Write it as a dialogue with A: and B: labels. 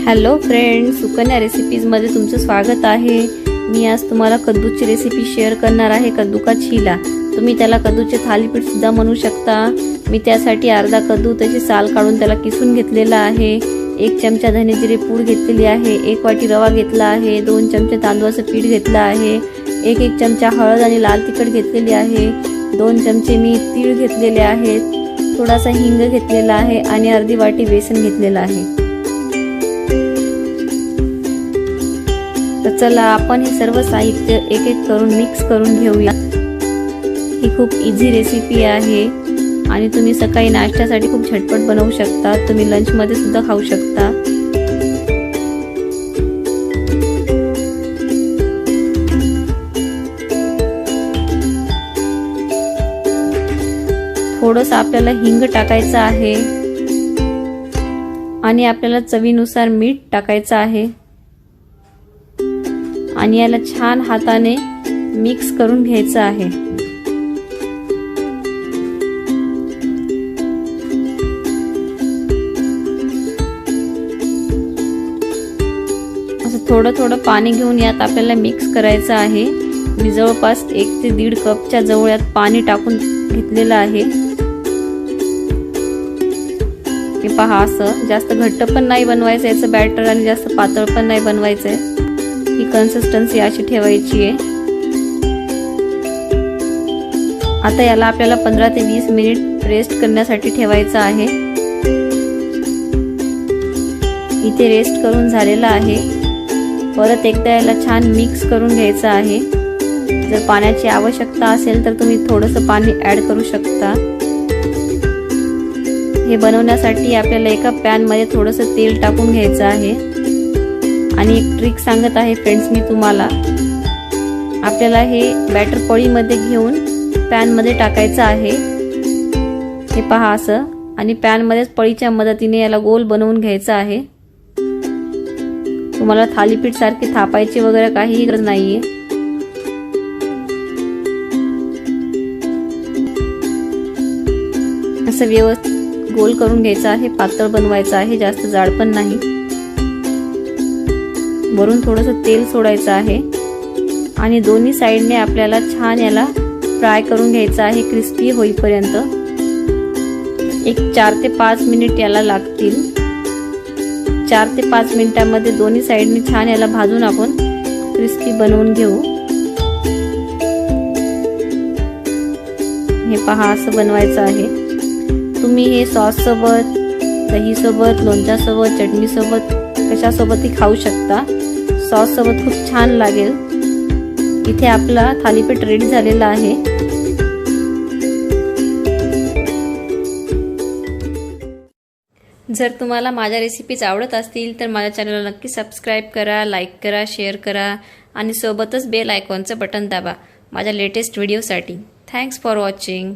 A: Hello friends, Sukanya रेसिपीजमध्ये तुमचं स्वागत आहे। मी आज तुम्हाला कद्दूची रेसिपी शेअर करणार आहे। कद्दू का चीला, तुम्ही त्याला कद्दूचे थालीपीठ सुद्धा म्हणू शकता। मी त्यासाठी अर्धा कद्दू त्याची साल काढून त्याला किसून घेतलेला आहे। 1 चमचा धने जिरे पूड घेतलेली आहे। 1 वाटी रवा घेतला आहे। 2 चमचे तांदूळाचं पीठ घेतलं आहे। 1 चमचा हळद आणि लाल तिखट घेतलेली आहे। 2 चमचे मी तीळ घेतलेले आहेत। थोडासा हिंग घेतलेला आहे आणि अर्धी वाटी बेसन घेतलेला आहे। तर चला आपण हे सर्व साहित्य एक एक करून मिक्स करून घेऊया। ही खूप इझी रेसिपी आहे आणि तुम्ही सकाळी नाश्त्यासाठी खूप झटपट बनवू शकता। तुम्ही लंच मध्ये सुद्धा खाऊ शकता। थोडंसं आपल्याला हिंग टाकायचं आहे आणि आपल्याला चवीनुसार मीठ टाकायचं आहे आणि याला छान हाताने मिक्स करून घ्यायचं आहे। असं थोडं थोडं पाणी घेऊन यात आपल्याला मिक्स करायचं आहे। मी जवळपास 1 ते 1.5 कपच्या जवळ यात पाणी टाकून घेतलेलं आहे। हे पहा, असं जास्त घट्ट पण नाही बनवायचं याचं बॅटर आणि जास्त पातळ पण नाही बनवायचंय। ही कन्सिस्टन्सी अशी ठेवायची आहे। आता याला आपल्याला 15 ते 20 मिनिट रेस्ट करण्यासाठी ठेवायचं आहे। इथे रेस्ट करून झालेला आहे। परत एकदा याला छान मिक्स करून घ्यायचं आहे। जर पाण्याची आवश्यकता असेल तर तुम्ही थोडंसं पाणी ॲड करू शकता। हे बनवण्यासाठी आपल्याला एका पॅन मध्ये थोडंसं तेल टाकून घ्यायचं आहे आणि एक ट्रिक सांगत आहे फ्रेंड्स मी तुम्हाला। आपल्याला हे बॅटर पळीमध्ये घेऊन पॅन मध्ये टाकायचं आहे। हे पहा असं, आणि पॅन मध्येच पळीच्या मदतीने याला गोल बनवून घ्यायचं आहे। तुम्हाला थालीपीठ सारखे थापायची वगैरे काहीही गरज नाहीये। असं व्यवस्थित गोल करून घ्यायचं आहे। पातळ बनवायचं आहे, जास्त जाड पण नाही। वरून थोडंसं तेल सोडायचं आहे आणि दोन्ही साइडने आपल्याला छान याला फ्राय करून घ्यायचं आहे, क्रिस्पी होईपर्यंत। एक 4 ते 5 मिनिट याला लागतील। 4 ते 5 मिनिटांमध्ये दोन्ही साइडने छान याला भाजून आपण क्रिस्पी बनवून घेऊ। हे पहा, असं बनवायचं आहे। तुम्ही हे सॉस सोबत, दही सोबत, लोणच्यासोबत, चटणी सोबत, कशासोबतही खाऊ शकता। सॉस सोबत खूप छान लागेल। इथे आपला थालीपीठ रेडी झालेला आहे। जर तुम्हाला माझ्या रेसिपीज आवडत असतील तर माझ्या चॅनलला नक्की सबस्क्राईब करा, लाईक करा, शेअर करा आणि सोबतच बेल आयकॉनचं बटन दाबा माझ्या लेटेस्ट व्हिडिओसाठी। Thanks for watching.